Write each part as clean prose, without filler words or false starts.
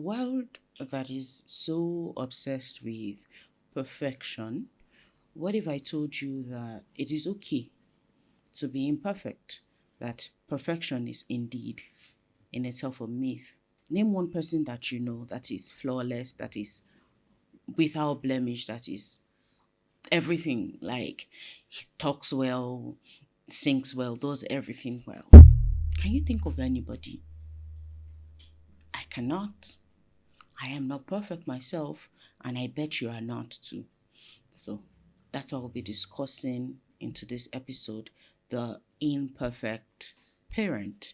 world that is so obsessed with perfection, what if I told you that it is okay to be imperfect? That perfection is indeed in itself a myth. Name one person that you know that is flawless, that is without blemish, that is everything. Like he talks well, sings well, does everything well. Can you think of anybody? I cannot. I am not perfect myself, and I bet you are not too. So that's what we'll be discussing into this episode, the imperfect parent.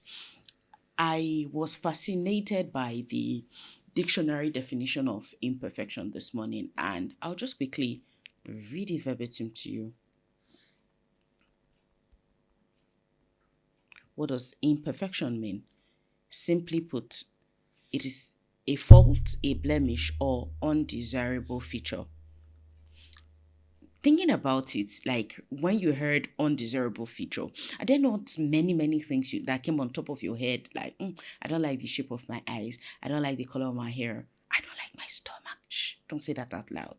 I was fascinated by the dictionary definition of imperfection this morning, and I'll just quickly read it verbatim to you. What does imperfection mean? Simply put, it is a fault, a blemish, or undesirable feature. Thinking about it, like when you heard undesirable feature, are there not many things that came on top of your head? Like, I don't like the shape of my eyes. I don't like the color of my hair. I don't like my stomach. Shh, don't say that out loud.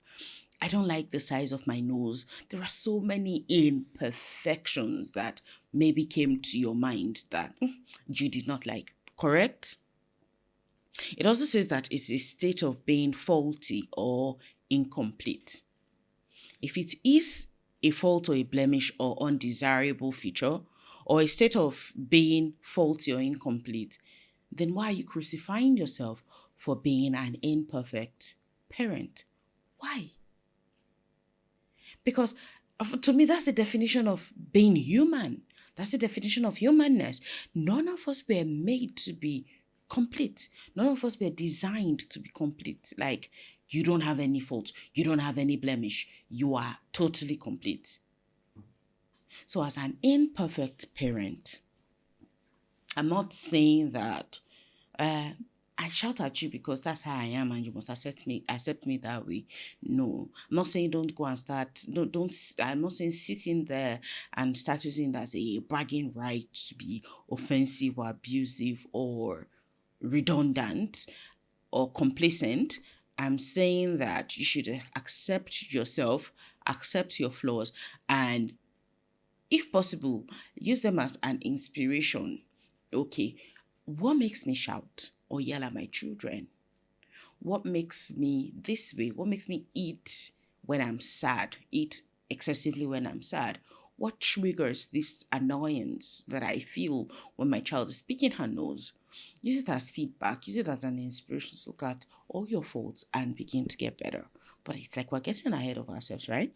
I don't like the size of my nose. There are so many imperfections that maybe came to your mind that you did not like. Correct? It also says that it's a state of being faulty or incomplete. If it is a fault or a blemish or undesirable feature, or a state of being faulty or incomplete, then why are you crucifying yourself for being an imperfect parent? Why? Because to me, that's the definition of being human. That's the definition of humanness. None of us were made to be complete. None of us were designed to be complete. Like, you don't have any fault. You don't have any blemish. You are totally complete. So as an imperfect parent, I'm not saying that I shout at you because that's how I am and you must accept me that way. No. I'm not saying don't go and start, don't I'm not saying sit in there and start using it as a bragging right to be offensive or abusive or redundant or complacent. I'm saying that you should accept yourself, accept your flaws, and if possible, use them as an inspiration. Okay, what makes me shout or yell at my children? What makes me this way? What makes me eat when I'm sad? Eat excessively when I'm sad? What triggers this annoyance that I feel when my child is picking her nose? Use it as feedback, use it as an inspiration to look at all your faults and begin to get better. But it's like we're getting ahead of ourselves, right?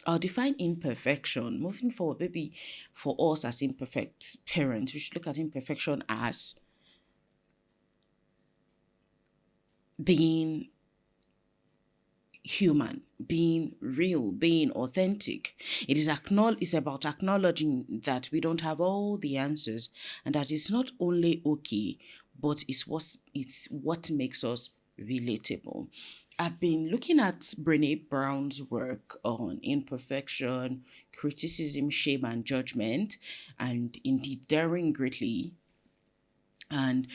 I'll define imperfection. Moving forward, maybe for us as imperfect parents, we should look at imperfection as being human, being real, being authentic. It's about acknowledging that we don't have all the answers and that it's not only okay, but it's what makes us relatable. I've been looking at Brené Brown's work on imperfection, criticism, shame, and judgment, and indeed daring greatly. And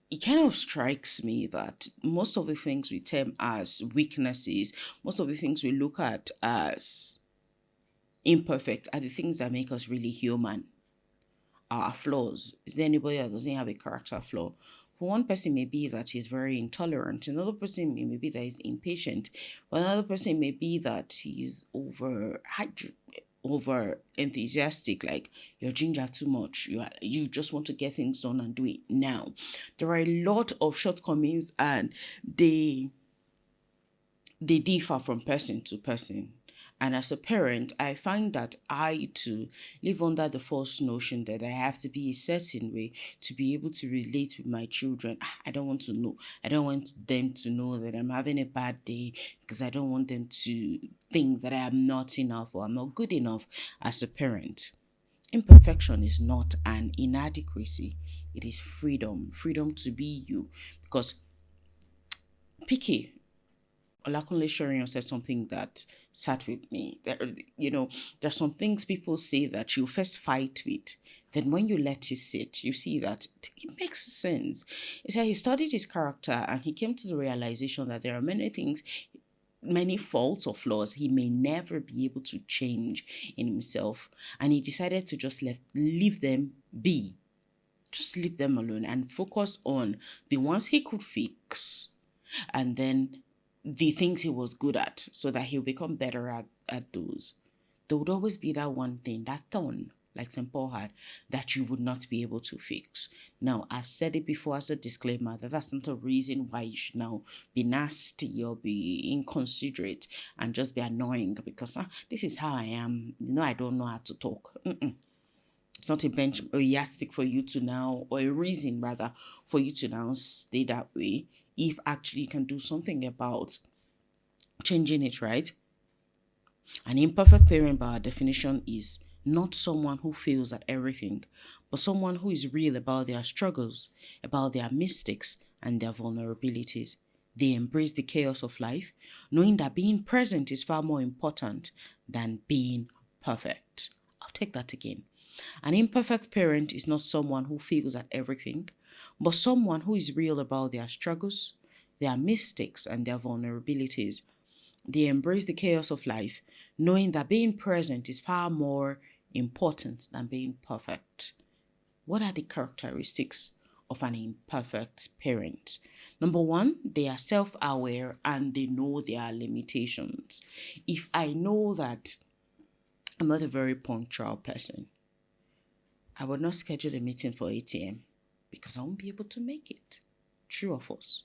it kind of strikes me that most of the things we term as weaknesses, most of the things we look at as imperfect are the things that make us really human. Our flaws. Is there anybody that doesn't have a character flaw? For one person, may be that he's very intolerant. Another person may be that he's impatient. For another person, may be that he's over enthusiastic, like you're ginger too much. You just want to get things done and do it now. There are a lot of shortcomings, and they differ from person to person. And as a parent, I find that I too live under the false notion that I have to be a certain way to be able to relate with my children. I don't want to know. I don't want them to know that I'm having a bad day because I don't want them to think that I am not enough or I'm not good enough as a parent. Imperfection is not an inadequacy. It is freedom to be you. Because picky. Olakunle Shorian said something that sat with me. There's some things people say that you first fight with. Then when you let it sit, you see that it makes sense. He said he studied his character and he came to the realization that there are many things, many faults or flaws he may never be able to change in himself. And he decided to just leave them be. Just leave them alone and focus on the ones he could fix, and then the things he was good at, so that he'll become better at those. There would always be that one thing, that thorn, like St. Paul had, that you would not be able to fix. Now, I've said it before as a disclaimer that that's not a reason why you should now be nasty or be inconsiderate and just be annoying because this is how I am. I don't know how to talk. It's not a yardstick for you to now, or a reason rather, for you to now stay that way if actually you can do something about changing it, right? An imperfect parent, by our definition, is not someone who fails at everything, but someone who is real about their struggles, about their mistakes, and their vulnerabilities. They embrace the chaos of life, knowing that being present is far more important than being perfect. I'll take that again. An imperfect parent is not someone who fails at everything, but someone who is real about their struggles, their mistakes, and their vulnerabilities. They embrace the chaos of life, knowing that being present is far more important than being perfect. What are the characteristics of an imperfect parent? Number one, they are self aware and they know their limitations. If I know that I'm not a very punctual person, I would not schedule a meeting for 8 a.m. because I won't be able to make it. True or false?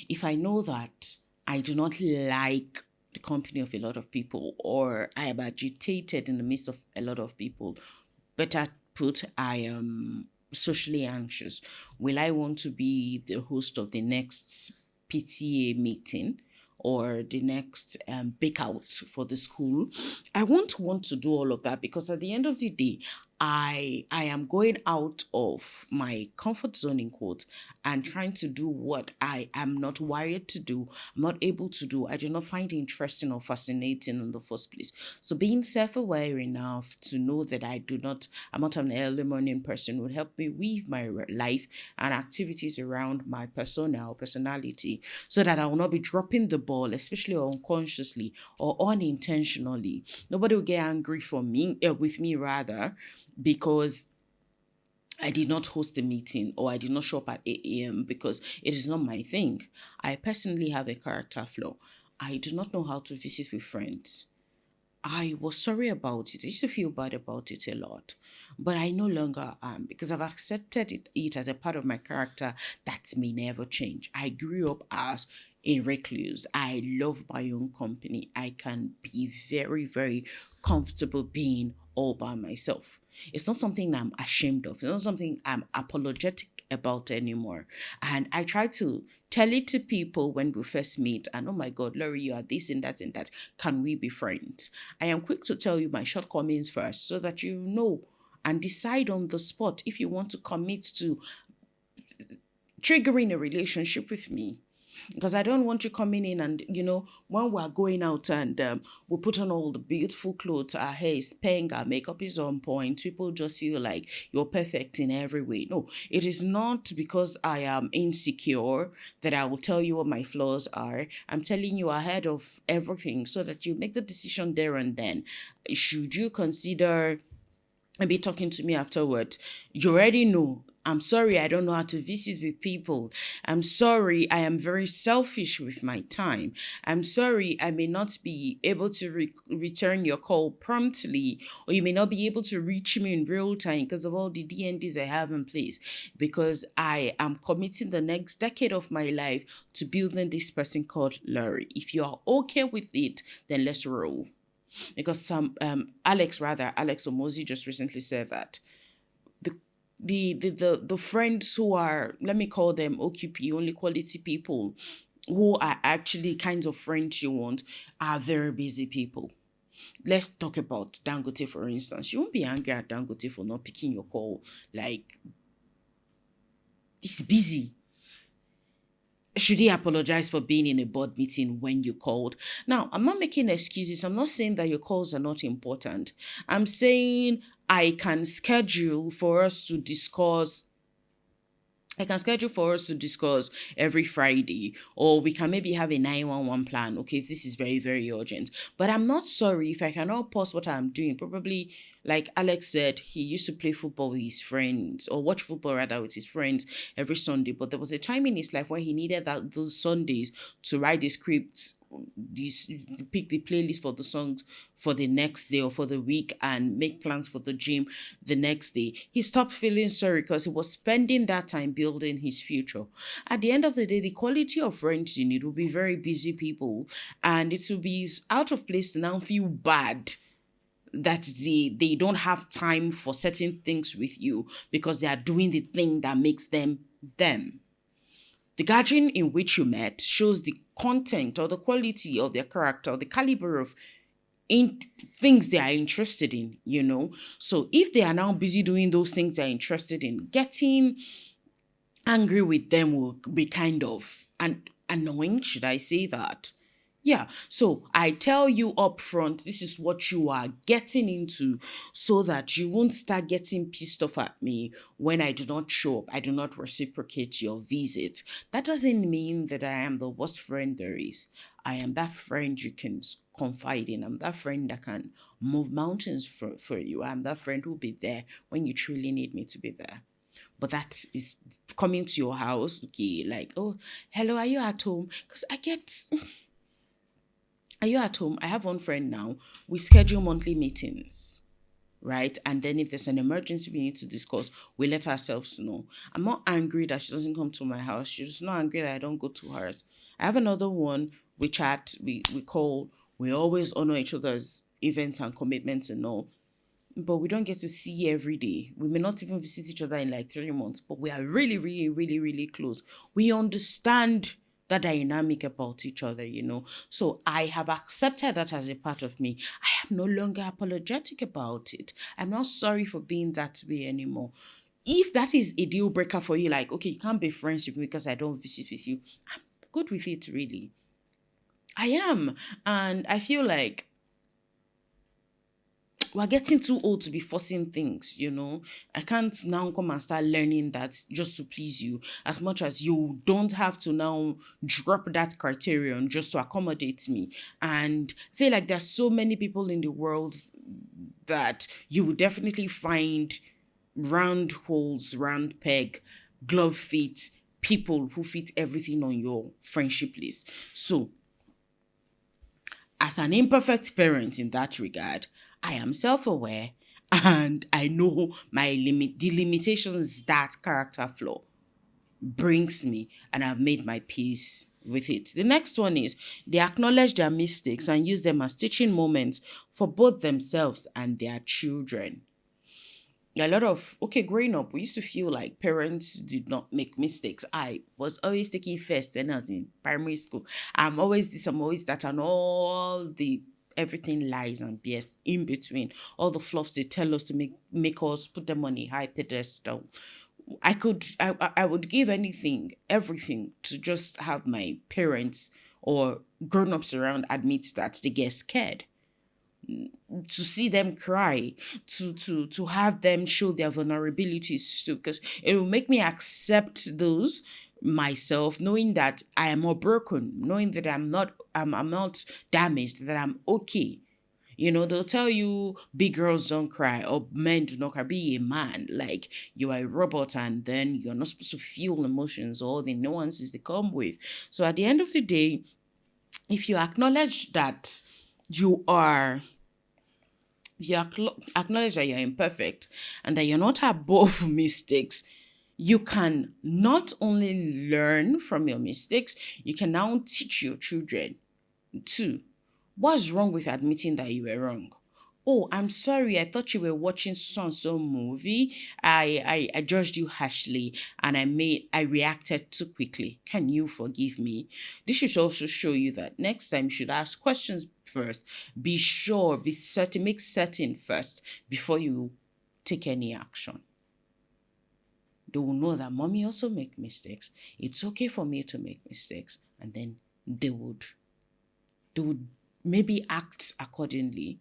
If I know that I do not like the company of a lot of people, or I am agitated in the midst of a lot of people, better put, I am socially anxious. Will I want to be the host of the next PTA meeting or the next bake out for the school? I won't want to do all of that because at the end of the day, I am going out of my comfort zone in quotes and trying to do what I am not wired to do. I'm not able to do. I do not find interesting or fascinating in the first place. So being self-aware enough to know that I'm not an early morning person would help me weave my life and activities around my persona or personality so that I will not be dropping the ball, especially unconsciously or unintentionally. Nobody will get angry with me rather, because I did not host a meeting or I did not show up at 8 a.m. because it is not my thing. I personally have a character flaw. I do not know how to visit with friends. I was sorry about it. I used to feel bad about it a lot. But I no longer am because I've accepted it as a part of my character that may never change. I grew up as a recluse. I love my own company. I can be very, very comfortable being all by myself. It's not something I'm ashamed of. It's not something I'm apologetic about anymore. And I try to tell it to people when we first meet. And oh my God, Laurie, you are this and that and that. Can we be friends? I am quick to tell you my shortcomings first so that you know and decide on the spot if you want to commit to triggering a relationship with me, because I don't want you coming in and, when we're going out and we put on all the beautiful clothes, our hair is pink, our makeup is on point, people just feel like you're perfect in every way. No, it is not because I am insecure that I will tell you what my flaws are. I'm telling you ahead of everything so that you make the decision there and then. Should you consider maybe talking to me afterwards, you already know. I'm sorry, I don't know how to visit with people. I'm sorry, I am very selfish with my time. I'm sorry, I may not be able to return your call promptly, or you may not be able to reach me in real time because of all the DNDs I have in place. Because I am committing the next decade of my life to building this person called Laurie. If you are okay with it, then let's roll. Because Alex Omozi just recently said that the the friends who are, let me call them OQP, only quality people, who are actually kinds of friends you want, are very busy people. Let's talk about Dangote, for instance. You won't be angry at Dangote for not picking your call. Like, he's busy. Should he apologize for being in a board meeting when you called? Now, I'm not making excuses. I'm not saying that your calls are not important. I'm saying I can schedule for us to discuss I can schedule for us to discuss every Friday, or we can maybe have a 911 plan. Okay, if this is very, very urgent. But I'm not sorry if I cannot pause what I'm doing. Probably, like Alex said, he used to play football with his friends, or watch football rather with his friends every Sunday. But there was a time in his life where he needed those Sundays to write the scripts, these pick the playlist for the songs for the next day or for the week, and make plans for the gym the next day. He stopped feeling sorry because he was spending that time building his future. At the end of the day, the quality of friends you need will be very busy people, and it will be out of place to now feel bad that they don't have time for certain things with you because they are doing the thing that makes them them. The gathering in which you met shows the content or the quality of their character, the caliber of in things they are interested in, you know. So if they are now busy doing those things they're interested in, getting angry with them will be kind of annoying, should I say that? Yeah, so I tell you up front, this is what you are getting into so that you won't start getting pissed off at me when I do not show up, I do not reciprocate your visit. That doesn't mean that I am the worst friend there is. I am that friend you can confide in. I'm that friend that can move mountains for you. I'm that friend who'll be there when you truly need me to be there. But that is coming to your house, okay, like, oh, hello, are you at home? Because I get, are you at home? I have one friend now. We schedule monthly meetings, right? And then if there's an emergency we need to discuss, we let ourselves know. I'm not angry that she doesn't come to my house. She's not angry that I don't go to hers. I have another one. We chat, we call, we always honor each other's events and commitments and all, but we don't get to see every day. We may not even visit each other in like 3 months, but we are really, really, really, really close. We understand the dynamic about each other, you know. So I have accepted that as a part of me. I am no longer apologetic about it. I'm not sorry for being that way anymore. If that is a deal breaker for you, like, okay, you can't be friends with me because I don't visit with you, I'm good with it, really. I am. And I feel like we're getting too old to be forcing things, you know. I can't now come and start learning that just to please you, as much as you don't have to now drop that criterion just to accommodate me. And I feel like there's so many people in the world that you will definitely find round holes, round peg, glove fit people who fit everything on your friendship list. So as an imperfect parent in that regard, I am self-aware and I know the limitations that character flaw brings me, and I've made my peace with it. The next one is they acknowledge their mistakes and use them as teaching moments for both themselves and their children. A lot of, okay, growing up, we used to feel like parents did not make mistakes. I was always taking first when I was in primary school. I'm always this, I'm always that, and all the everything lies and BS in between. All the fluffs they tell us to make us put them on a high pedestal. I would give anything, everything to just have my parents or grown-ups around admit that they get scared, to see them cry, to have them show their vulnerabilities too, because it will make me accept those myself, knowing that I am not broken, knowing that I'm not damaged, that I'm okay. You know, they'll tell you big girls don't cry or men do not cry. Be a man. Like you are a robot and then you're not supposed to feel emotions or the nuances they come with. So at the end of the day, if you acknowledge that you are you acknowledge that you're imperfect and that you're not above mistakes, you can not only learn from your mistakes, you can now teach your children too. What's wrong with admitting that you were wrong? Oh, I'm sorry. I thought you were watching so and so movie. I judged you harshly and I reacted too quickly. Can you forgive me? This should also show you that next time you should ask questions first. Be sure, be certain, make certain first before you take any action. They will know that mommy also make mistakes. It's okay for me to make mistakes. And then they would they would maybe act accordingly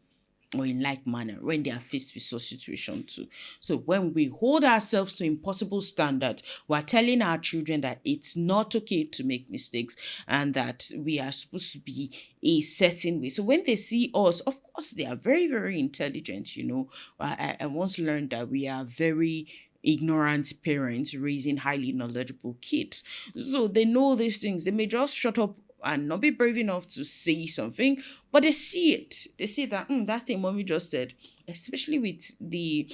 or in like manner when they are faced with such situation too. So when we hold ourselves to impossible standards, we're telling our children that it's not okay to make mistakes and that we are supposed to be a certain way. So when they see us, of course, they are very, very intelligent, you know. I once learned that we are very ignorant parents raising highly knowledgeable kids. So they know these things. They may just shut up and not be brave enough to say something, but they see it. They see that that thing mommy just said, especially with the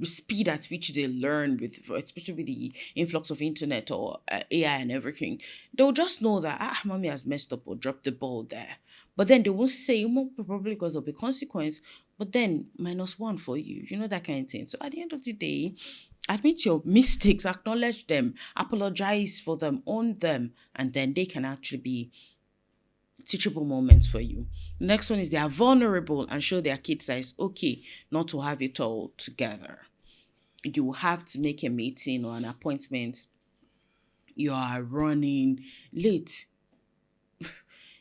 speed at which they learn with, especially with the influx of internet or AI and everything, they'll just know that mommy has messed up or dropped the ball there. But then they won't say probably because of the consequence, but then -1 for you, you know, that kind of thing. So at the end of the day, admit your mistakes, acknowledge them, apologize for them, own them, and then they can actually be teachable moments for you. The next one is they are vulnerable and show their kids that it's okay not to have it all together. You will have to make a meeting or an appointment. You are running late.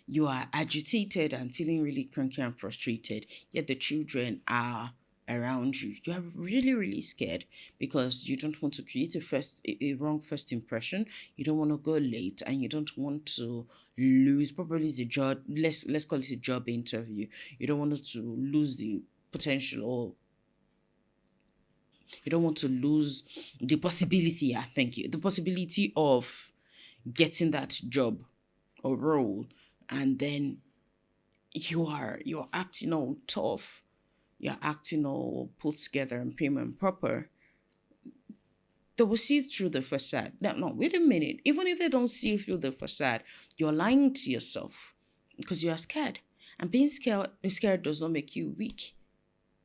You are agitated and feeling really cranky and frustrated, yet the children are around you. You are really, really scared because you don't want to create a wrong first impression. You don't want to go late and you don't want to lose probably the job. Let's call it a job interview. You don't want to lose the potential, or you don't want to lose the possibility. Yeah, thank you. The possibility of getting that job or role, and then you're acting all tough, you're acting all put together and prim and proper. They will see through the facade. Now, no, wait a minute. Even if they don't see through the facade, you're lying to yourself because you are scared. And being scared does not make you weak,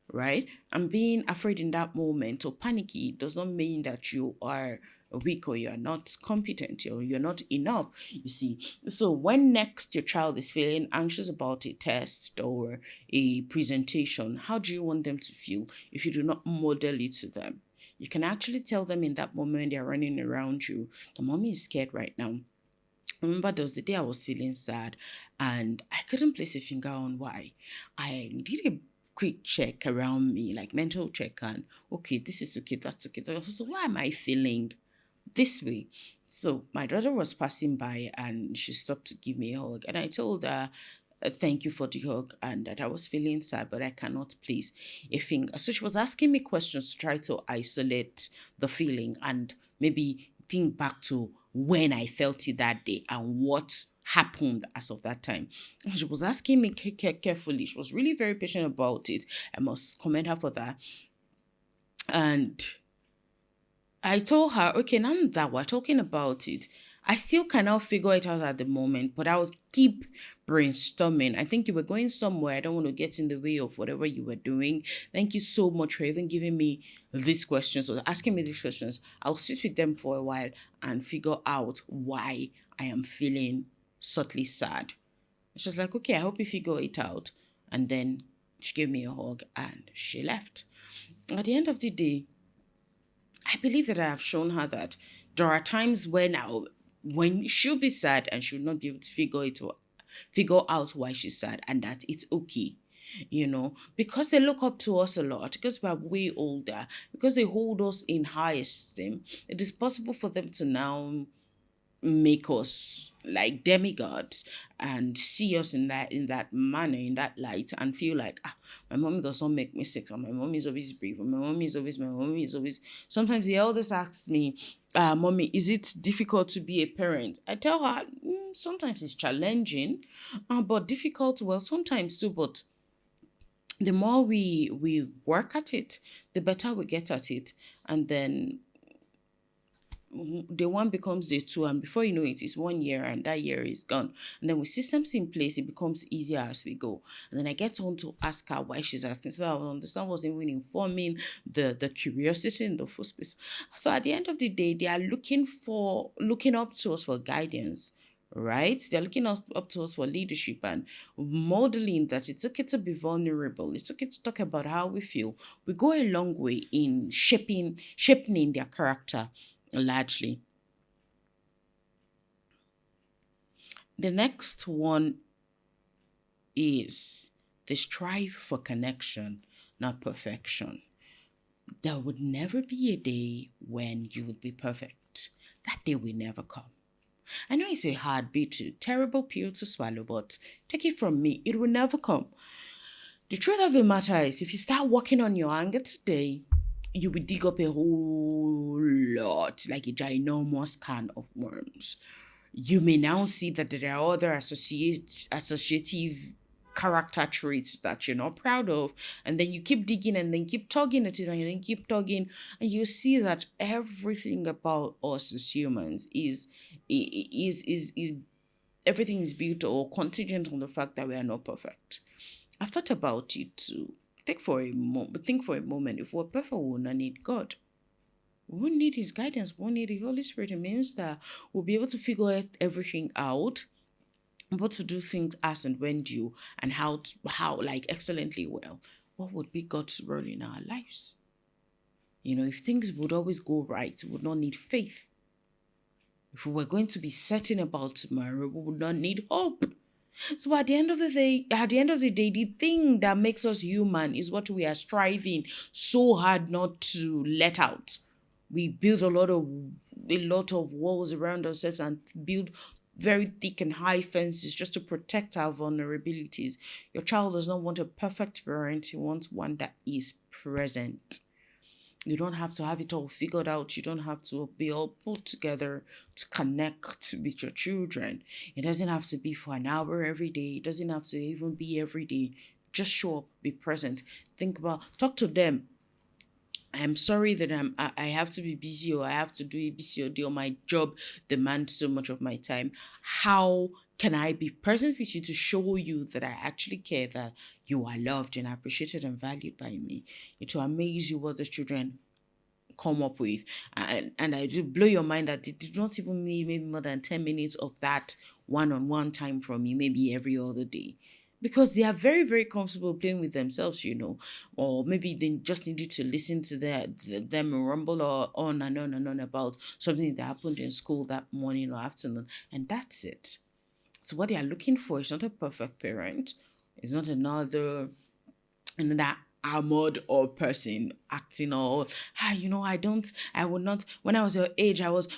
right? And being afraid in that moment or panicky does not mean that you are weak or you're not competent or you're not enough, you see. So when next your child is feeling anxious about a test or a presentation, how do you want them to feel if you do not model it to them? You can actually tell them in that moment they're running around you, the mommy is scared right now. I remember there was the day I was feeling sad and I couldn't place a finger on why. I did a quick check around me, like mental check, and okay, this is okay, that's okay. So why am I feeling this way? So my daughter was passing by and she stopped to give me a hug, and I told her, thank you for the hug and that I was feeling sad, but I cannot place a finger. So she was asking me questions to try to isolate the feeling and maybe think back to when I felt it that day and what happened as of that time. And she was asking me carefully. She was really very patient about it. I must commend her for that. And I told her, okay, now that we're talking about it, I still cannot figure it out at the moment, but I'll keep brainstorming. I think you were going somewhere. I don't want to get in the way of whatever you were doing. Thank you so much for even giving me these questions or asking me these questions. I'll sit with them for a while and figure out why I am feeling subtly sad. She was like, okay, I hope you figure it out. And then she gave me a hug and she left. At the end of the day, I believe that I have shown her that there are times when she'll be sad and she'll not be able to figure out why she's sad, and that it's okay. You know, because they look up to us a lot, because we're way older, because they hold us in high esteem, it is possible for them to now make us like demigods and see us in that manner, in that light, and feel like my mommy does not make mistakes, or my mommy is always brave, or my mommy is always. Sometimes the eldest asks me, mommy, is it difficult to be a parent? I tell her, sometimes it's challenging, but difficult, well, sometimes too, but the more we work at it, the better we get at it. And then the one becomes the two, and before you know it, it's 1 year and that year is gone. And then with systems in place, it becomes easier as we go. And then I get on to ask her why she's asking, so I will understand what's even informing the curiosity in the first place. So at the end of the day, they are looking up to us for guidance, right? They're looking up to us for leadership and modeling that it's okay to be vulnerable. It's okay to talk about how we feel. We go a long way in shaping their character largely. The next one is the strive for connection, not perfection. There would never be a day when you would be perfect. That day will never come. I know it's a hard bit, a terrible pill to swallow, but take it from me, it will never come. The truth of the matter is, if you start working on your anger today, you will dig up a whole lot, like a ginormous can of worms. You may now see that there are other associative character traits that you're not proud of, and then you keep digging and then keep tugging at it and then keep tugging, and you see that everything about us as humans is everything is built or contingent on the fact that we are not perfect. I've thought about it too. Think for a moment. If we're perfect, we will not need God. We won't need His guidance. We won't need the Holy Spirit. It means that we'll be able to figure everything out, able to do things as and when due, and how like excellently well. What would be God's role in our lives? If things would always go right, we would not need faith. If we were going to be certain about tomorrow, we would not need hope. So at the end of the day, the thing that makes us human is what we are striving so hard not to let out. We build a lot of walls around ourselves and build very thick and high fences just to protect our vulnerabilities. Your child does not want a perfect parent, he wants one that is present. You don't have to have it all figured out. You don't have to be all put together to connect with your children. It doesn't have to be for an hour every day. It doesn't have to even be every day. Just show up, be present. Talk to them. I'm sorry that I have to be busy, or I have to do a busy or day, or my job demands so much of my time. How can I be present with you to show you that I actually care, that you are loved and appreciated and valued by me? It will amaze you what the children come up with. And I do blow your mind that they do not even need maybe more than 10 minutes of that one-on-one time from you, maybe every other day, because they are very very comfortable playing with themselves, or maybe they just need you to listen to them rumble or on and on and on about something that happened in school that morning or afternoon, and that's it. So what they are looking for is not a perfect parent. It's not another armored or person acting all, I would not, when I was your age, I was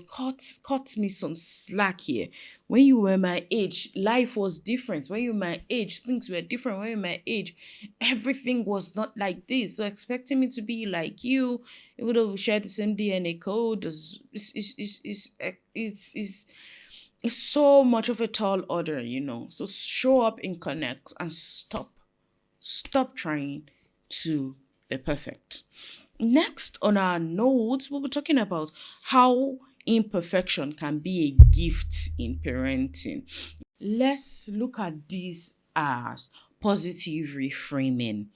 cut me some slack here. When you were my age, life was different. When you were my age, things were different. When you were my age, everything was not like this. So expecting me to be like you, even though we share the same DNA code, it's so much of a tall order. So show up in connect and stop trying to be perfect. Next on our notes, we'll be talking about how imperfection can be a gift in parenting. Let's look at this as positive reframing.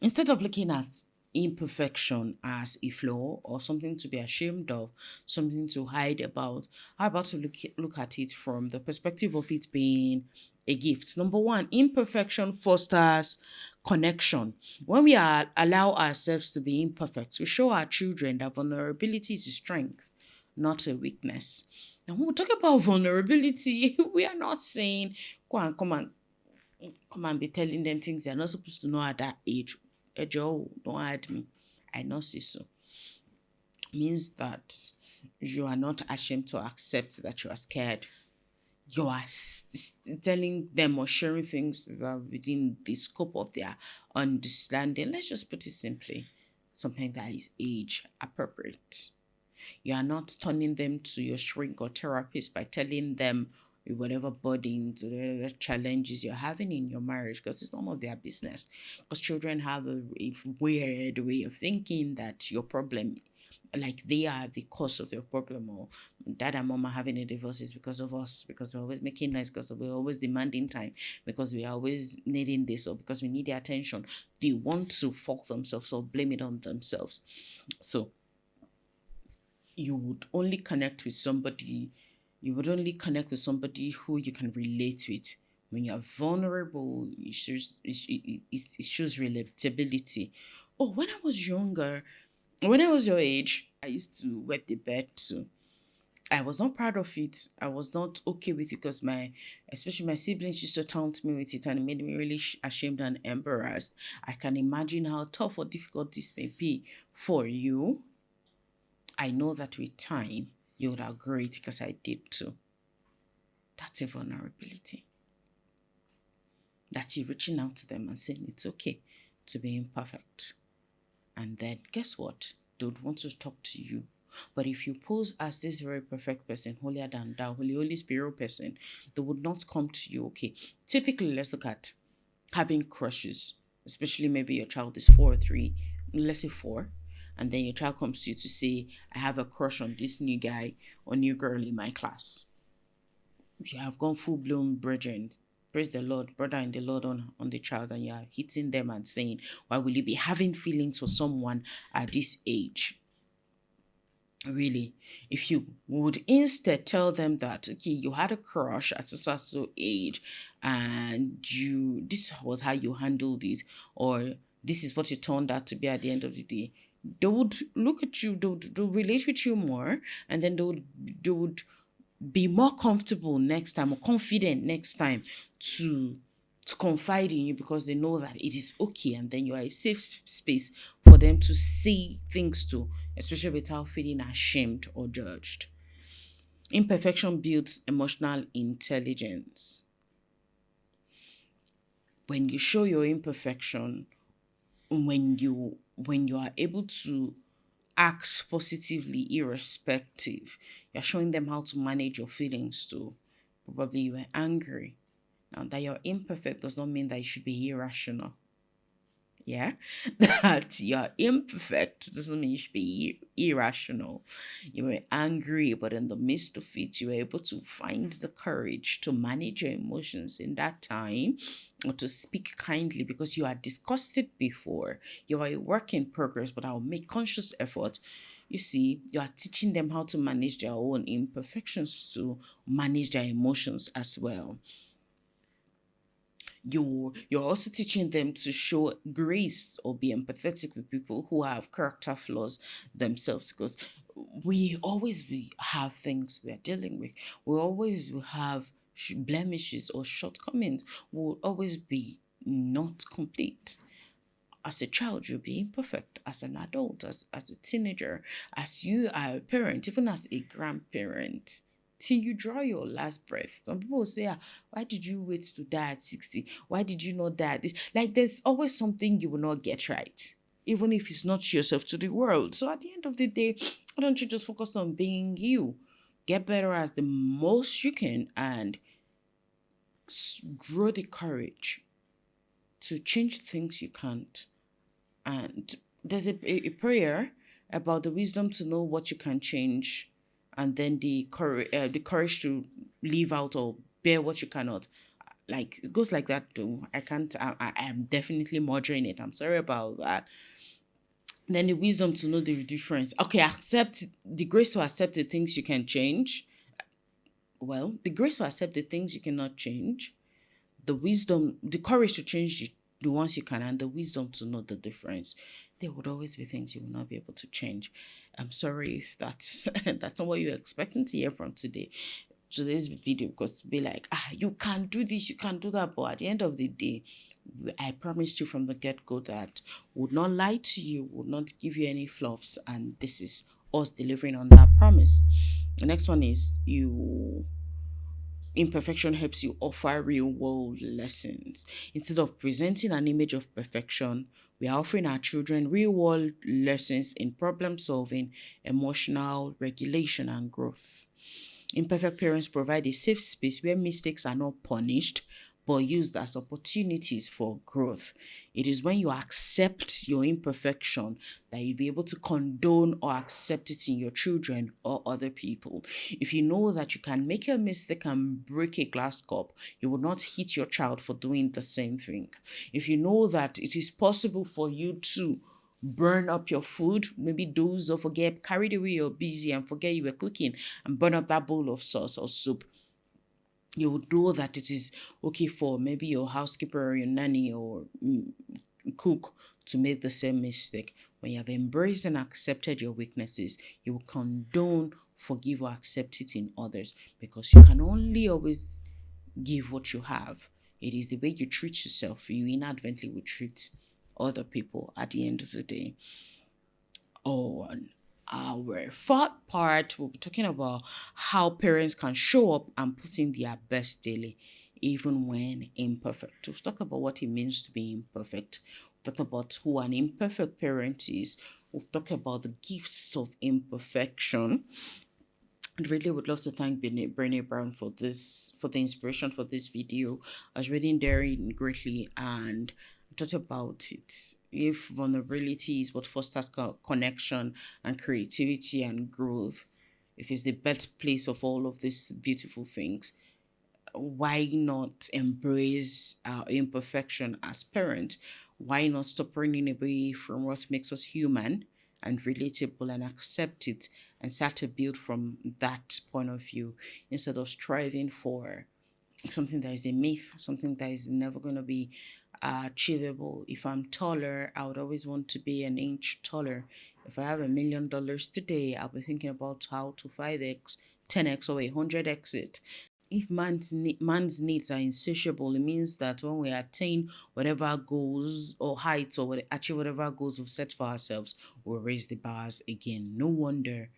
Instead of looking at imperfection as a flaw or something to be ashamed of, something to hide about, how about to look at it from the perspective of it being a gift? Number one, imperfection fosters connection. When we allow ourselves to be imperfect, we show our children that vulnerability is a strength, not a weakness. And when we talk about vulnerability, we are not saying come and be telling them things they're not supposed to know at that age. Joe, don't add me. I know say so. Means that you are not ashamed to accept that you are scared. You are telling them or sharing things that are within the scope of their understanding. Let's just put it simply, something that is age appropriate. You are not turning them to your shrink or therapist by telling them whatever burdens, whatever challenges you're having in your marriage, because it's none of their business. Because children have a weird way of thinking that your problem, like they are the cause of your problem, or dad and mom are having a divorce is because of us, because we're always making noise, because we're always demanding time, because we're always needing this, or because we need their attention. They want to fault themselves or blame it on themselves. So you would only connect with somebody You would only connect with somebody who you can relate with. When you're vulnerable, it shows relatability. Oh, when I was younger, when I was your age, I used to wet the bed too. I was not proud of it. I was not okay with it because especially my siblings used to taunt me with it, and it made me really ashamed and embarrassed. I can imagine how tough or difficult this may be for you. I know that with time, you would agree it because I did too. That's a vulnerability. That's you reaching out to them and saying it's okay to be imperfect. And then guess what? They would want to talk to you. But if you pose as this very perfect person, holier than thou, holy spirit person, they would not come to you. Okay. Typically, let's look at having crushes, especially maybe your child is 4 or 3, let's say 4, and then your child comes to you to say, I have a crush on this new guy or new girl in my class. You have gone full blown virgin. Praise the Lord, brother in the Lord on the child, and you are hitting them and saying, why will you be having feelings for someone at this age? Really, if you would instead tell them that okay, you had a crush at a so age, and this was how you handled it, or this is what it turned out to be at the end of the day, they would look at you, they would relate with you more, and then they would be more comfortable next time or confident next time to confide in you because they know that it is okay, and then you are a safe space for them to say things to, especially without feeling ashamed or judged. Imperfection builds emotional intelligence. When you show your imperfection, when you are able to act positively irrespective, you're showing them how to manage your feelings too. Probably you were angry. Now that you're imperfect does not mean that you should be irrational. Yeah, that you're imperfect doesn't mean you should be irrational. You were angry, but in the midst of it, you were able to find the courage to manage your emotions in that time, or to speak kindly because you had discussed it before. You are a work in progress, but I'll make conscious effort. You see, you are teaching them how to manage their own imperfections, to manage their emotions as well. You're also teaching them to show grace or be empathetic with people who have character flaws themselves, because we always we have things we are dealing with. We always will have blemishes or shortcomings. We will always be not complete. As a child, you'll be imperfect. As an adult, as a teenager, as you are a parent, even as a grandparent, till you draw your last breath. Some people will say, why did you wait to die at 60? Why did you not die at this? Like, there's always something you will not get right, even if it's not yourself to the world. So at the end of the day, why don't you just focus on being you? Get better as the most you can, and grow the courage to change things you can't. And there's a prayer about the wisdom to know what you can change, and then the courage to leave out or bear what you cannot. Like, it goes like that too. I can't, I am definitely murdering it. I'm sorry about that. Then the wisdom to know the difference. Okay, accept the grace to accept the things you can change. Well, the grace to accept the things you cannot change, the wisdom, the courage to change the ones you can, and the wisdom to know the difference. There would always be things you will not be able to change. I'm sorry if that's that's not what you're expecting to hear from today's video, because to be like, you can't do this, you can't do that. But at the end of the day, I promised you from the get-go that would not lie to you, would not give you any fluffs, and this is us delivering on that promise. The next one is you imperfection helps you offer real world lessons. Instead of presenting an image of perfection, we are offering our children real world lessons in problem solving, emotional regulation, and growth. Imperfect parents provide a safe space where mistakes are not punished but used as opportunities for growth. It is when you accept your imperfection that you'll be able to condone or accept it in your children or other people. If you know that you can make a mistake and break a glass cup, you will not hit your child for doing the same thing. If you know that it is possible for you to burn up your food, maybe doze or forget, carried away, you're busy and forget you were cooking and burn up that bowl of sauce or soup. You would know that it is okay for maybe your housekeeper or your nanny or cook to make the same mistake. When you have embraced and accepted your weaknesses, you will condone, forgive, or accept it in others, because you can only always give what you have. It is the way you treat yourself, you inadvertently will treat other people at the end of the day. On our fourth part, we'll be talking about how parents can show up and put in their best daily, even when imperfect. We've talked about what it means to be imperfect. We've talked about who an imperfect parent is. We've talked about the gifts of imperfection. I really would love to thank Brene Brown for this, for the inspiration for this video. I was reading Daring greatly and thought about it. If vulnerability is what fosters connection and creativity and growth, if it's the birthplace of all of these beautiful things, why not embrace our imperfection as parents? Why not stop running away from what makes us human and relatable and accept it and start to build from that point of view instead of striving for something that is a myth, something that is never going to be achievable. If I'm taller, I would always want to be an inch taller. If I have $1 million today, I'll be thinking about how to 5x, 10x, or 100x it. If man's needs are insatiable, it means that when we attain whatever goals or heights or achieve whatever goals we've set for ourselves, we'll raise the bars again. No wonder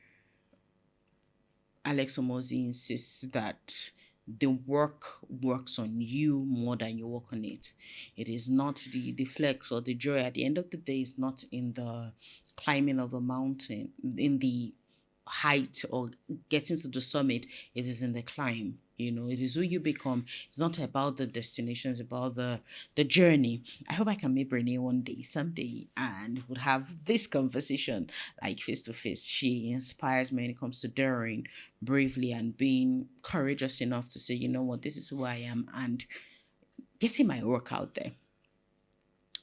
Alex Omozi insists that the work works on you more than you work on it. It is not the flex or the joy at the end of the day is not in the climbing of the mountain, in the height or getting to the summit. It is in the climb. You know, it is who you become. It's not about the destination, it's about the journey. I hope I can meet Renee one day, someday, and would have this conversation like face to face. She inspires me when it comes to daring, bravely, and being courageous enough to say, you know what, this is who I am, and getting my work out there.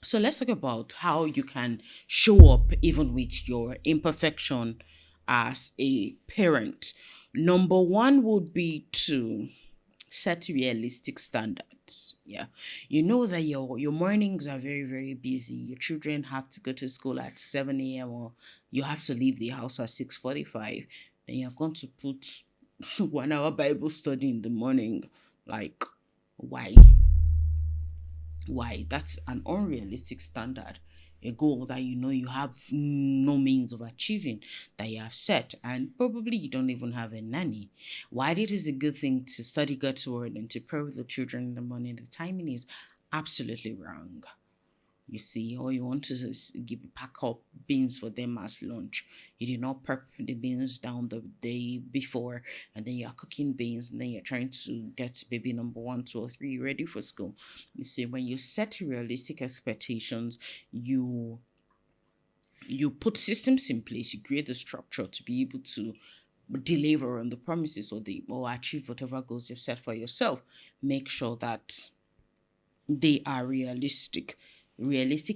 So let's talk about how you can show up even with your imperfection as a parent. Number one would be to set realistic standards. Yeah. You know that your mornings are very, very busy. Your children have to go to school at 7 a.m. or you have to leave the house at 6:45. Then you have gone to put 1 hour Bible study in the morning. Like, why? Why? That's an unrealistic standard, a goal that you know you have no means of achieving, that you have set, and probably you don't even have a nanny. While it is a good thing to study God's word and to pray with the children in the morning, the timing is absolutely wrong. You see, or you want to give pack up beans for them as lunch. You did not prep the beans down the day before, and then you're cooking beans, and then you're trying to get baby number one, two, or three ready for school. You see, when you set realistic expectations, you put systems in place, you create the structure to be able to deliver on the promises or achieve whatever goals you've set for yourself. Make sure that they are realistic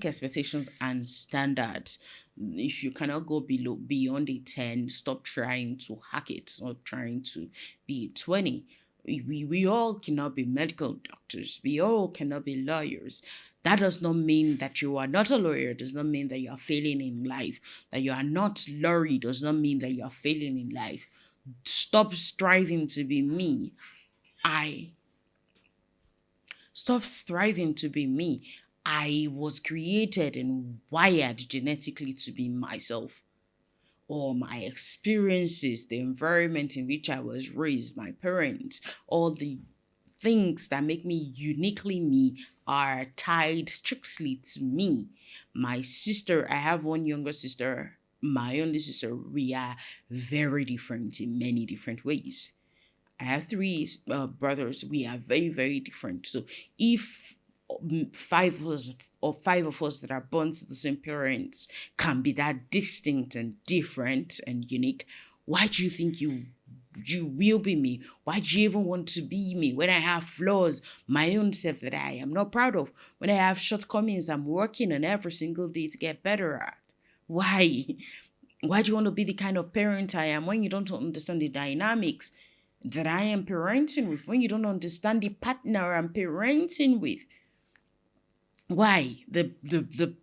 expectations and standards. If you cannot go beyond a 10, stop trying to hack it, stop trying to be 20. We all cannot be medical doctors, we all cannot be lawyers. That does not mean that you are not a lawyer, it does not mean that you are failing in life. That you are not Laurie does not mean that you are failing in life. Stop striving to be me. I Stop striving to be me. I was created and wired genetically to be myself. All my experiences, the environment in which I was raised, my parents, all the things that make me uniquely me are tied strictly to me. My sister, I have one younger sister, my only sister, we are very different in many different ways. I have three brothers. We are very, very different. So if five of us that are born to the same parents can be that distinct and different and unique, why do you think you will be me? Why do you even want to be me when I have flaws, my own self that I am not proud of? When I have shortcomings I'm working on every single day to get better at. Why? Why do you want to be the kind of parent I am when you don't understand the dynamics that I am parenting with, when you don't understand the partner I'm parenting with? Why? The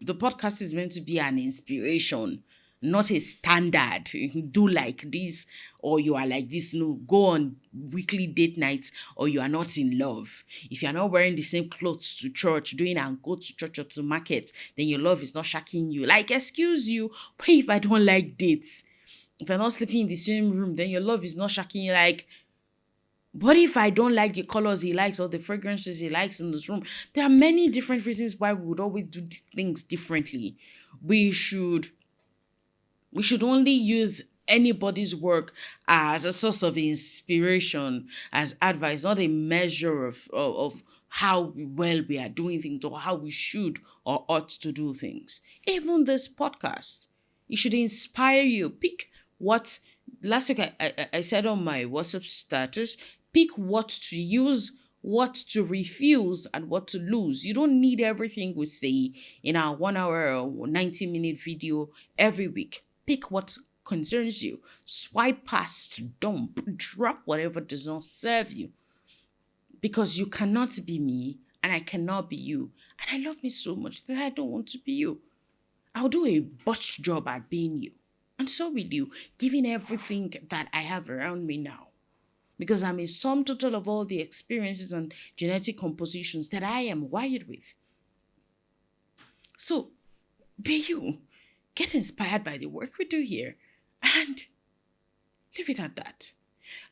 podcast is meant to be an inspiration, not a standard. Do like this or you are like this. No, go on weekly date nights or you are not in love. If you are not wearing the same clothes to church, doing and go to church or to market, then your love is not shacking you. Like, excuse you, but if I don't like dates, if you're not sleeping in the same room, then your love is not shacking you. Like, what if I don't like the colors he likes or the fragrances he likes in this room? There are many different reasons why we would always do things differently. We should we should only use anybody's work as a source of inspiration, as advice, not a measure of how well we are doing things or how we should or ought to do things. Even this podcast, it should inspire you. Pick what, last week I said on my WhatsApp status, pick what to use, what to refuse, and what to lose. You don't need everything we say in our 1 hour or 90-minute video every week. Pick what concerns you. Swipe past, dump, drop whatever does not serve you. Because you cannot be me and I cannot be you. And I love me so much that I don't want to be you. I'll do a botched job at being you. And so will you, giving everything that I have around me now. Because I'm a sum total of all the experiences and genetic compositions that I am wired with. So, be you. Get inspired by the work we do here and leave it at that.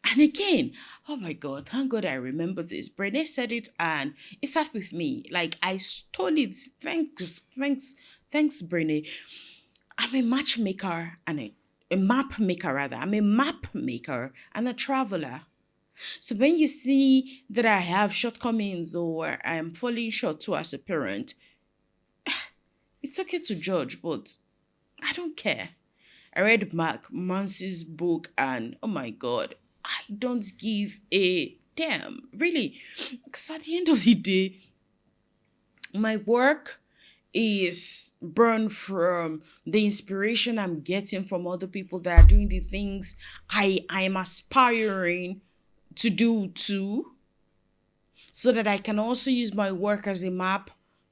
And again, oh my God, thank God I remember this. Brene said it and it sat with me. Like I stole it. Thanks, Brene. I'm a matchmaker and a map maker rather. I'm a map maker and a traveler. So when you see that I have shortcomings or I am falling short too as a parent, it's okay to judge, but I don't care. I read Mark Manson's book and oh my God, I don't give a damn. Really. Because at the end of the day, my work is born from the inspiration I'm getting from other people that are doing the things I'm aspiring to do too, so that I can also use my work as a map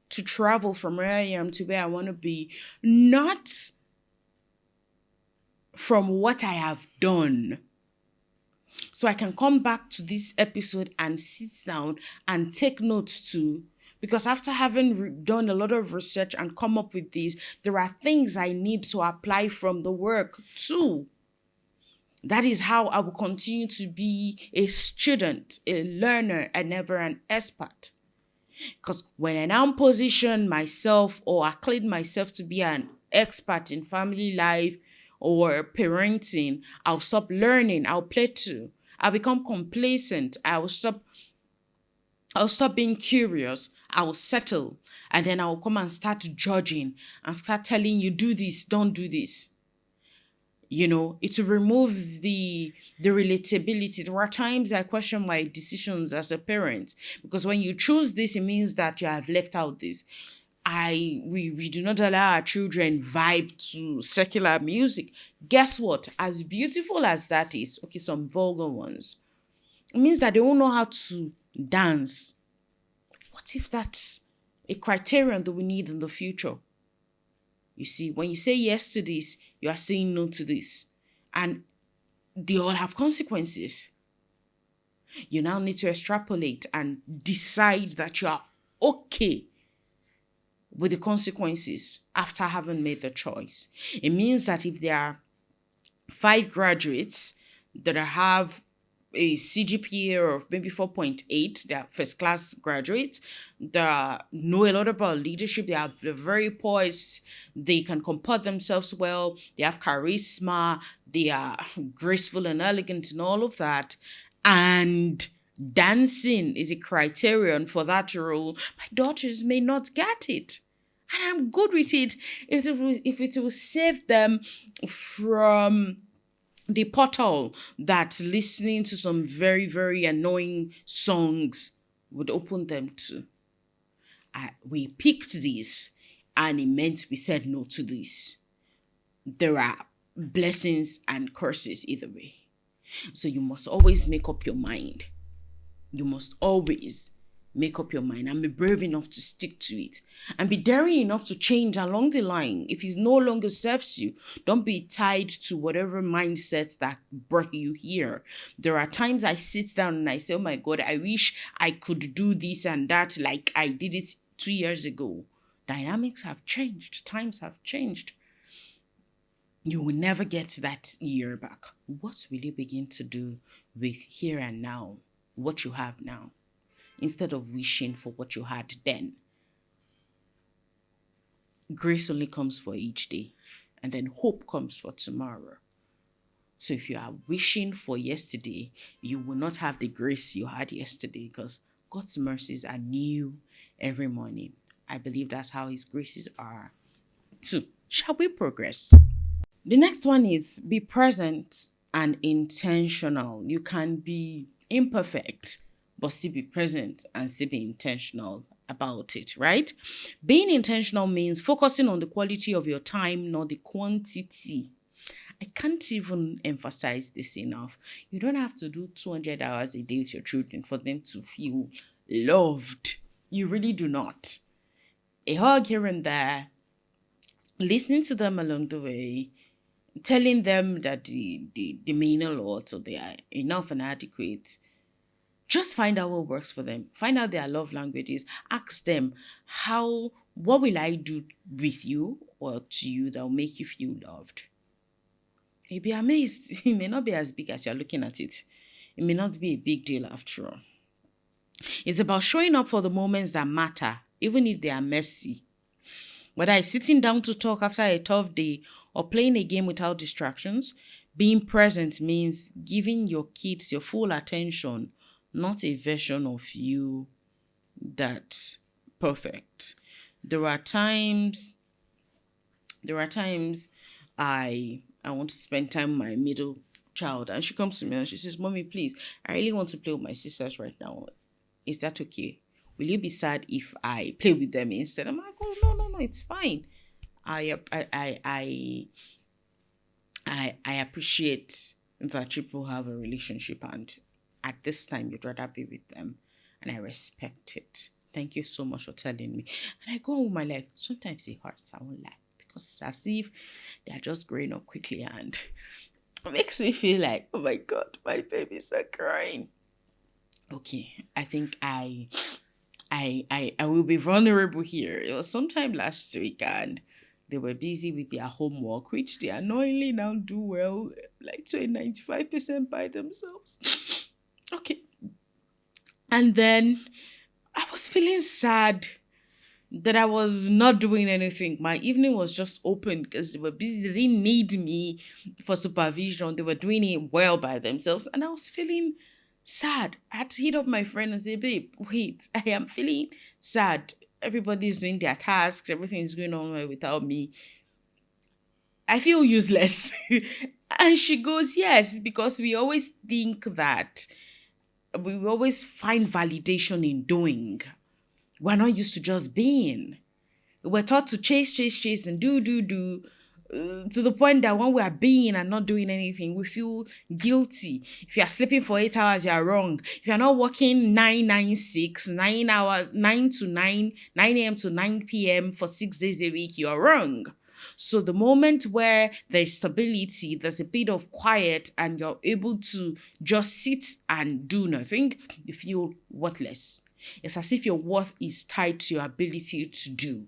to travel from where I am to where I want to be, not from what I have done. So I can come back to this episode and sit down and take notes too. Because after having done a lot of research and come up with these, there are things I need to apply from the work too. That is how I will continue to be a student, a learner, and never an expert. Because when I now position myself or acclaim myself to be an expert in family life or parenting, I'll stop learning. I'll plateau. I'll become complacent. I'll stop being curious. I will settle. And then I will come and start judging and start telling you, do this, don't do this. You know, it will remove the relatability. There are times I question my decisions as a parent because when you choose this, it means that you have left out this. We do not allow our children vibe to secular music. Guess what? As beautiful as that is, okay, some vulgar ones, it means that they won't know how to dance. What if that's a criterion that we need in the future? You see, when you say yes to this, you are saying no to this. And they all have consequences. You now need to extrapolate and decide that you are okay with the consequences after having made the choice. It means that if there are 5 graduates that have a CGPA of maybe 4.8, they're first class graduates, they know a lot about leadership, they're very poised, they can comport themselves well, they have charisma, they are graceful and elegant and all of that, and dancing is a criterion for that role. My daughters may not get it. And I'm good with it if it will save them from the portal that listening to some very, very annoying songs would open them to. We picked this and it meant we said no to this. there are blessings and curses either way. So you must always make up your mind. You must always make up your mind and be brave enough to stick to it and be daring enough to change along the line. If it no longer serves you, don't be tied to whatever mindset that brought you here. There are times I sit down and I say, oh my God, I wish I could do this and that like I did it 2 years ago. Dynamics have changed. Times have changed. You will never get that year back. What will you begin to do with here and now, what you have now, instead of wishing for what you had then? Grace only comes for each day, and then hope comes for tomorrow. So if you are wishing for yesterday, you will not have the grace you had yesterday, because God's mercies are new every morning. I believe that's how his graces are. So, shall we progress? The next one is be present and intentional. You can be imperfect, but still be present and still be intentional about it, right? Being intentional means focusing on the quality of your time, not the quantity. I can't even emphasize this enough. You don't have to do 200 hours a day with your children for them to feel loved. You really do not. A hug here and there, listening to them along the way, telling them that they mean a lot or they are enough and adequate. Just find out what works for them. Find out their love languages. Ask them, what will I do with you or to you that will make you feel loved? You'll be amazed. It may not be as big as you're looking at it. It may not be a big deal after all. It's about showing up for the moments that matter, even if they are messy. Whether it's sitting down to talk after a tough day or playing a game without distractions, being present means giving your kids your full attention, not a version of you that's perfect. There are times I want to spend time with my middle child, and she comes to me and she says, Mommy, please, I really want to play with my sisters right now. Is that okay? Will you be sad if I play with them instead? I'm like, oh no, it's fine. I appreciate that people have a relationship, and at this time you'd rather be with them, and I respect it. Thank you so much for telling me. And I go on with my life. Sometimes it hurts, I won't lie, because it's as if they're just growing up quickly, and it makes me feel like, oh my God, my babies are crying. Okay, I think I will be vulnerable here. It was sometime last week and they were busy with their homework, which they annoyingly now do well, like to 95% by themselves. Okay. And then I was feeling sad that I was not doing anything. My evening was just open because they were busy. They didn't need me for supervision. They were doing it well by themselves. And I was feeling sad. I had to hit up my friend and say, babe, wait, I am feeling sad. Everybody's doing their tasks. Everything is going on well without me. I feel useless. And she goes, yes, because we always think that we always find validation in doing. We're not used to just being. We're taught to chase, and do, to the point that when we are being and not doing anything, we feel guilty. If you are sleeping for 8 hours, you are wrong. If you're not working 9 hours, 9 to 9, 9 a.m. to 9 p.m. for 6 days a week, you're wrong. So the moment where there's stability, there's a bit of quiet, and you're able to just sit and do nothing, you feel worthless. It's as if your worth is tied to your ability to do.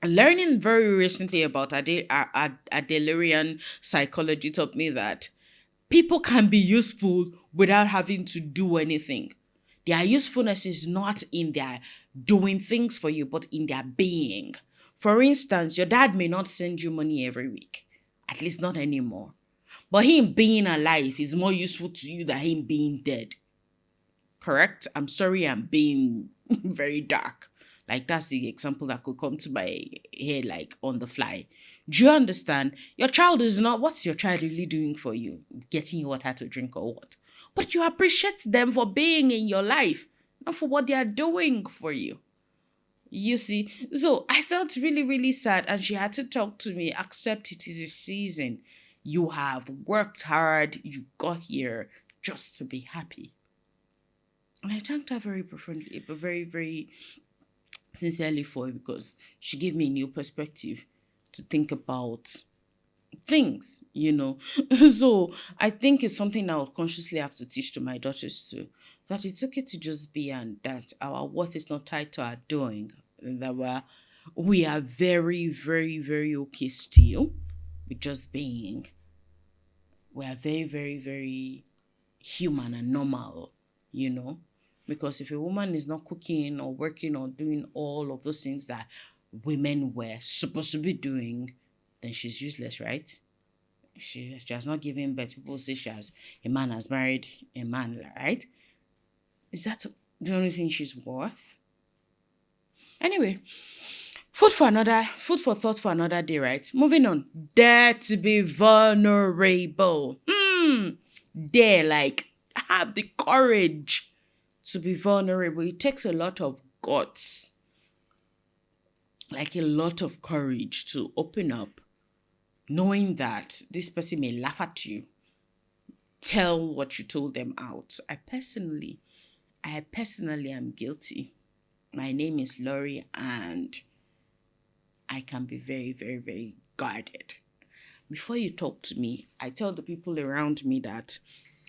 Learning very recently about Adlerian psychology taught me that people can be useful without having to do anything. Their usefulness is not in their doing things for you, but in their being. For instance, your dad may not send you money every week, at least not anymore. But him being alive is more useful to you than him being dead. Correct? I'm sorry I'm being very dark. Like, that's the example that could come to my head, like, on the fly. Do you understand? Your child is not, what's your child really doing for you? Getting you water to drink or what? But you appreciate them for being in your life, not for what they are doing for you. You see, so I felt really, really sad, and she had to talk to me. Accept it is a season. You have worked hard, you got here just to be happy. And I thanked her very profoundly, but very, very sincerely for it, because she gave me a new perspective to think about things. So I think it's something I would consciously have to teach to my daughters too. That it's okay to just be, and that our worth is not tied to our doing. And that we are very, very, very okay still with just being. We are very, very, very human and normal, you know. Because if a woman is not cooking or working or doing all of those things that women were supposed to be doing, then she's useless, right? She has not given birth. People say a man has married a man, right? Is that the only thing she's worth? Anyway, food for thought for another day, right? Moving on. Dare to be vulnerable. Dare, like, have the courage to be vulnerable. It takes a lot of guts, like a lot of courage to open up, knowing that this person may laugh at you. Tell what you told them out. I personally am guilty. My name is Laurie, and I can be very, very, very guarded. Before you talk to me, I tell the people around me that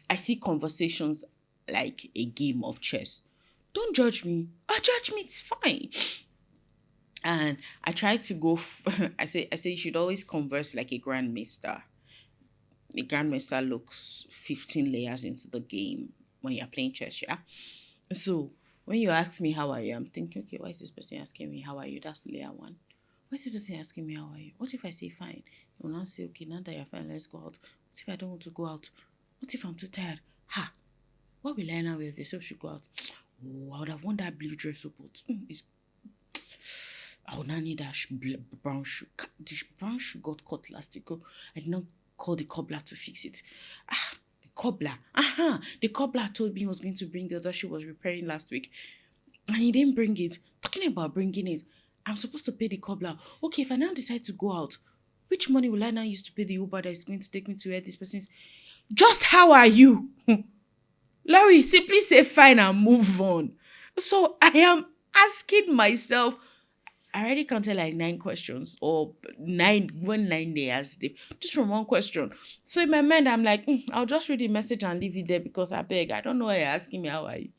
I see conversations like a game of chess. Don't judge me. Judge me, it's fine. And I try to go, I say you should always converse like a grandmaster. The grandmaster looks 15 layers into the game when you're playing chess, yeah? So when you ask me how are you, I'm thinking, okay, why is this person asking me how are you? That's layer one. Why is this person asking me how are you? What if I say fine? You will now say, okay, now that you're fine, let's go out. What if I don't want to go out? What if I'm too tired? What will I now wear if they say we should go out? Oh, I would have worn that blue dress, but I would not need that brown shoe. The brown shoe got cut last week. I did not call the cobbler to fix it. The cobbler. The cobbler told me he was going to bring the other shoe was repairing last week, and he didn't bring it. Talking about bringing it, I'm supposed to pay the cobbler. Okay, if I now decide to go out, which money will I now use to pay the Uber that is going to take me to where this person is? Just how are you? Larry, simply say fine and move on. So I am asking myself, I already counted like 9 questions, or 9 they asked it, just from one question. So in my mind, I'm like, I'll just read the message and leave it there, because I beg, I don't know why you're asking me how are you.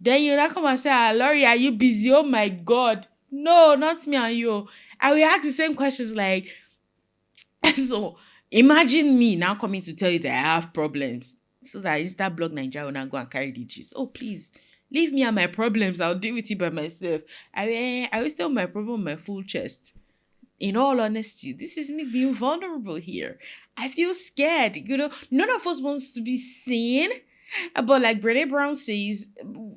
Then you now come and say, Laurie, are you busy? Oh my God. No, not me and you. I will ask the same questions like, so imagine me now coming to tell you that I have problems, so that Insta blog Nigeria will not go and carry the gist. Oh, please, leave me and my problems. I'll deal with it by myself. I will tell my problem on my full chest. In all honesty, this is me being vulnerable here. I feel scared. None of us wants to be seen. But like Brené Brown says,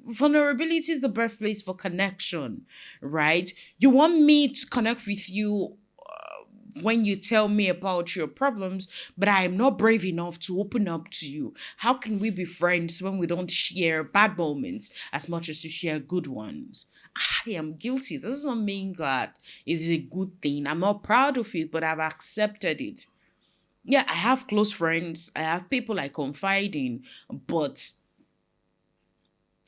vulnerability is the birthplace for connection, right? You want me to connect with you when you tell me about your problems, but I'm not brave enough to open up to you. How can we be friends when we don't share bad moments as much as we share good ones? I am guilty. This does not mean that it's a good thing. I'm not proud of it, but I've accepted it. Yeah, I have close friends. I have people I confide in, but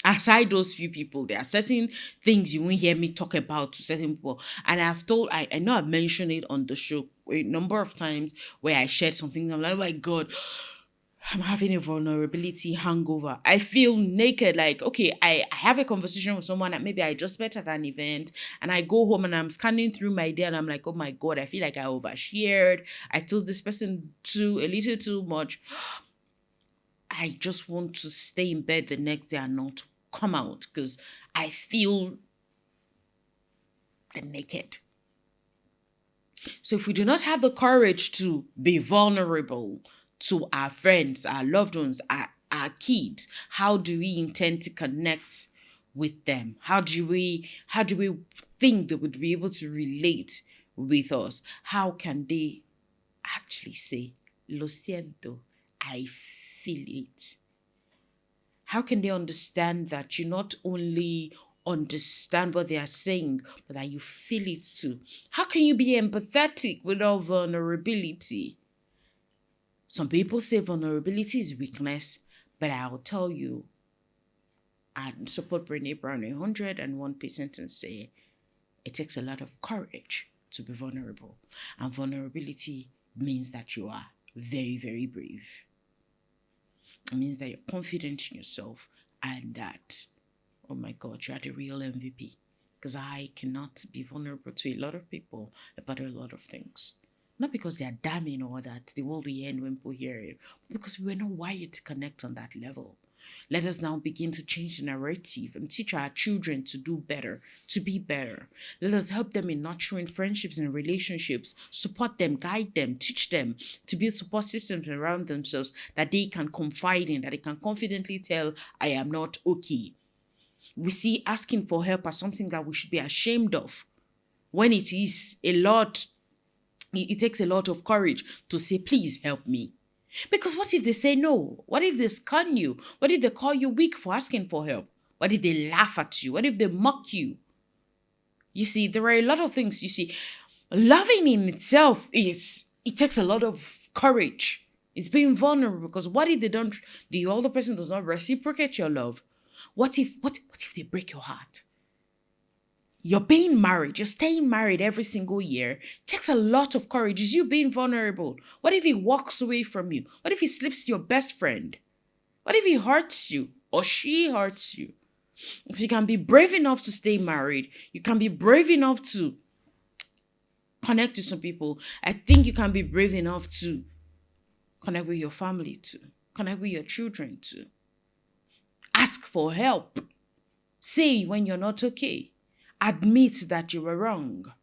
aside those few people, there are certain things you won't hear me talk about to certain people. And I know I've mentioned it on the show a number of times, where I shared something. I'm like, oh my God, I'm having a vulnerability hangover. I feel naked. Like, okay, I have a conversation with someone that maybe I just met at an event, and I go home and I'm scanning through my day and I'm like, oh my God, I feel like I overshared. I told this person a little too much. I just want to stay in bed the next day and not come out, because I feel naked. So if we do not have the courage to be vulnerable to our friends, our loved ones, our kids, how do we intend to connect with them? How do we think they would be able to relate with us? How can they actually say, lo siento, I feel it? How can they understand that you not only understand what they are saying, but that you feel it too. How can you be empathetic without vulnerability? Some people say vulnerability is weakness, but I'll tell you, I support Brené Brown 101% and say it takes a lot of courage to be vulnerable. And vulnerability means that you are very, very brave. It means that you're confident in yourself and that, oh my God, you're the real MVP. Because I cannot be vulnerable to a lot of people about a lot of things. Not because they are damning or that the world will end when people hear it, but because we were not wired to connect on that level. Let us now begin to change the narrative and teach our children to do better, to be better. Let us help them in nurturing friendships and relationships, support them, guide them, teach them to build support systems around themselves that they can confide in, that they can confidently tell, I am not okay. We see asking for help as something that we should be ashamed of, when it is a lot. It takes a lot of courage to say, please help me. Because what if they say no? What if they scorn you? What if they call you weak for asking for help? What if they laugh at you? What if they mock you? You see, there are a lot of things. You see, loving in itself it takes a lot of courage. It's being vulnerable, because what if the older person does not reciprocate your love? What if they break your heart? You're being married, you're staying married every single year. It takes a lot of courage. It's you being vulnerable. What if he walks away from you? What if he sleeps with your best friend? What if he hurts you or she hurts you? If you can be brave enough to stay married, you can be brave enough to connect with some people. I think you can be brave enough to connect with your family too, connect with your children too. Ask for help. Say when you're not okay. Admit that you were wrong.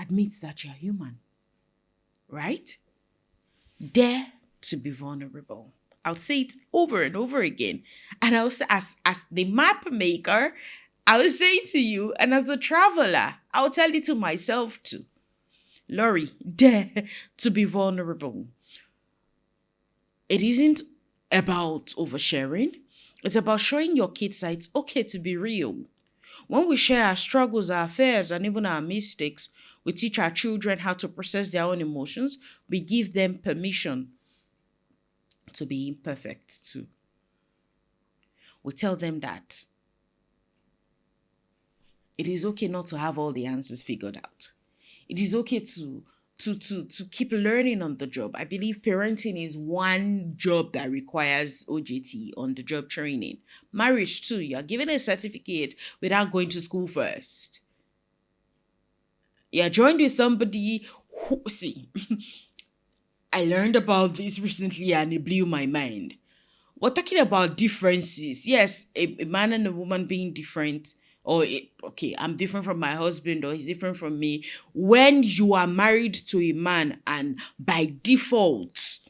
Admit that you're human. Right? Dare to be vulnerable. I'll say it over and over again. And I'll say, as the map maker, I will say to you, and as a traveler, I'll tell it to myself too. Laurie, dare to be vulnerable. It isn't about oversharing. It's about showing your kids that it's okay to be real. When we share our struggles, our fears, and even our mistakes, we teach our children how to process their own emotions. We give them permission to be imperfect too. We tell them that it is okay not to have all the answers figured out. It is okay to keep learning on the job. I believe parenting is one job that requires OJT, on the job training. Marriage too, you're given a certificate without going to school first. You're joined with somebody who, see, I learned about this recently and it blew my mind. We're talking about differences. Yes, a man and a woman being different, okay, I'm different from my husband or he's different from me. When you are married to a man and by default,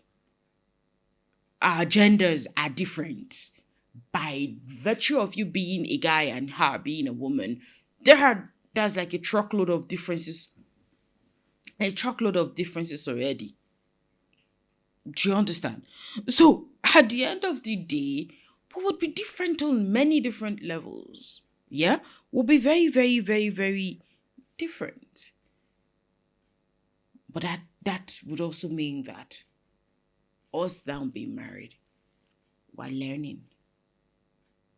our genders are different, by virtue of you being a guy and her being a woman, there's like a truckload of differences already. Do you understand? So at the end of the day, we would be different on many different levels. Yeah? We'll be very, very, very, very different. But that would also mean that us now being married, we're learning.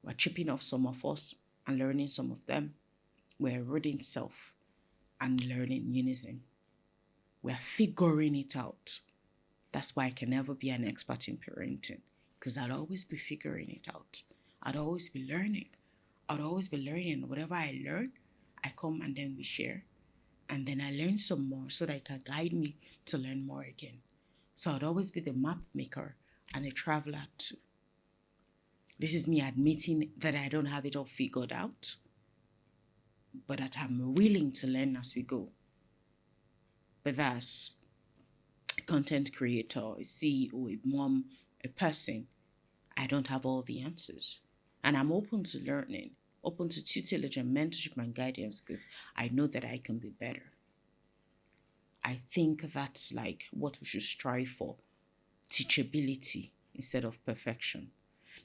We're chipping off some of us and learning some of them. We're eroding self and learning unison. We're figuring it out. That's why I can never be an expert in parenting, because I'd always be figuring it out. I'd always be learning. Whatever I learn, I come and then we share. And then I learn some more so that it can guide me to learn more again. So I'd always be the map maker and a traveler too. This is me admitting that I don't have it all figured out, but that I'm willing to learn as we go. But that's a content creator, a CEO, a mom, a person. I don't have all the answers. And I'm open to learning, open to tutelage and mentorship and guidance, because I know that I can be better. I think that's like what we should strive for. Teachability instead of perfection.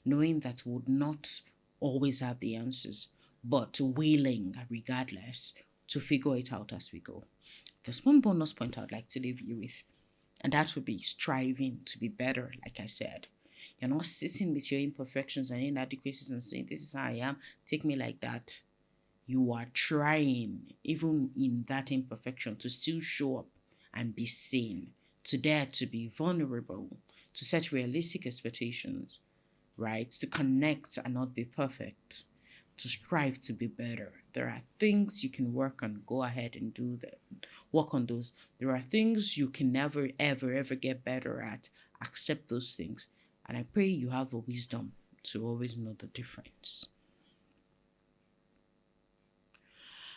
knowing that we would not always have the answers, but willing, regardless, to figure it out as we go. There's one bonus point I'd like to leave you with, and that would be striving to be better, like I said. You're not sitting with your imperfections and inadequacies and saying, this is how I am, take me like that. You are trying, even in that imperfection, to still show up and be seen, to dare to be vulnerable, to set realistic expectations, right? To connect and not be perfect, to strive to be better. There are things you can work on. Go ahead and do that. Work on those. There are things you can never, ever, ever get better at. Accept those things. And I pray you have the wisdom to always know the difference.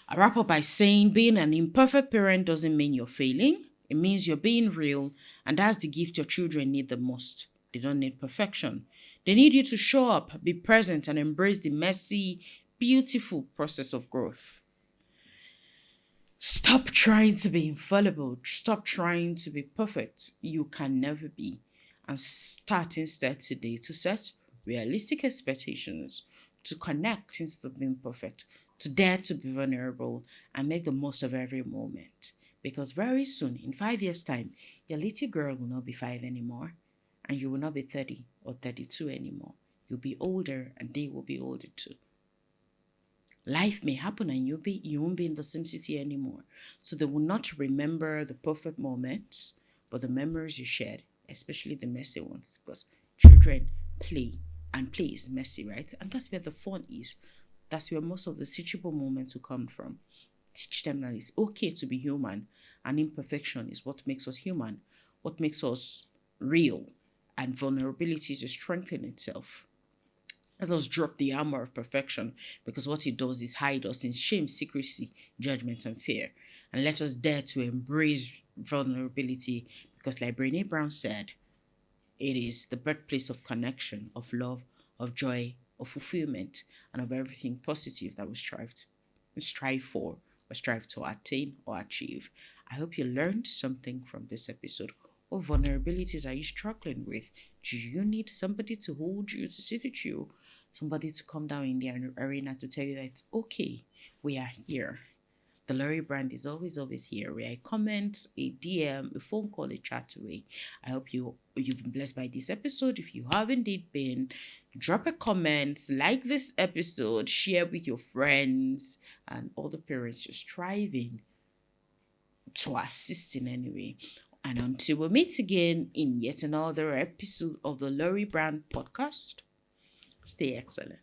I wrap up by saying being an imperfect parent doesn't mean you're failing. It means you're being real, and that's the gift your children need the most. They don't need perfection. They need you to show up, be present, and embrace the messy, beautiful process of growth. Stop trying to be infallible. Stop trying to be perfect. You can never be. And start instead today to set realistic expectations, to connect instead of being perfect, to dare to be vulnerable and make the most of every moment. Because very soon, in 5 years' time, your little girl will not be 5 anymore, and you will not be 30 or 32 anymore. You'll be older and they will be older too. Life may happen and you won't be in the same city anymore. So they will not remember the perfect moments, but the memories you shared, especially the messy ones. Because children play, and play is messy, right? And that's where the fun is. That's where most of the teachable moments will come from. Teach them that it's okay to be human, and imperfection is what makes us human, what makes us real, and vulnerability is a strength in itself. Let us drop the armor of perfection, because what it does is hide us in shame, secrecy, judgment, and fear. And let us dare to embrace vulnerability, because like Brene Brown said, it is the birthplace of connection, of love, of joy, of fulfillment, and of everything positive that we strive for, or strive to attain or achieve. I hope you learned something from this episode. What vulnerabilities are you struggling with? Do you need somebody to hold you, to sit with you, somebody to come down in the arena to tell you that it's okay, we are here? The Lori brand is always here. Where I comment, a DM, a phone call, a chat away. I hope you've been blessed by this episode. If you have indeed been, drop a comment, like this episode, share with your friends and all the parents just striving to assist in any way. And until we meet again in yet another episode of the Lori Brand podcast, stay excellent.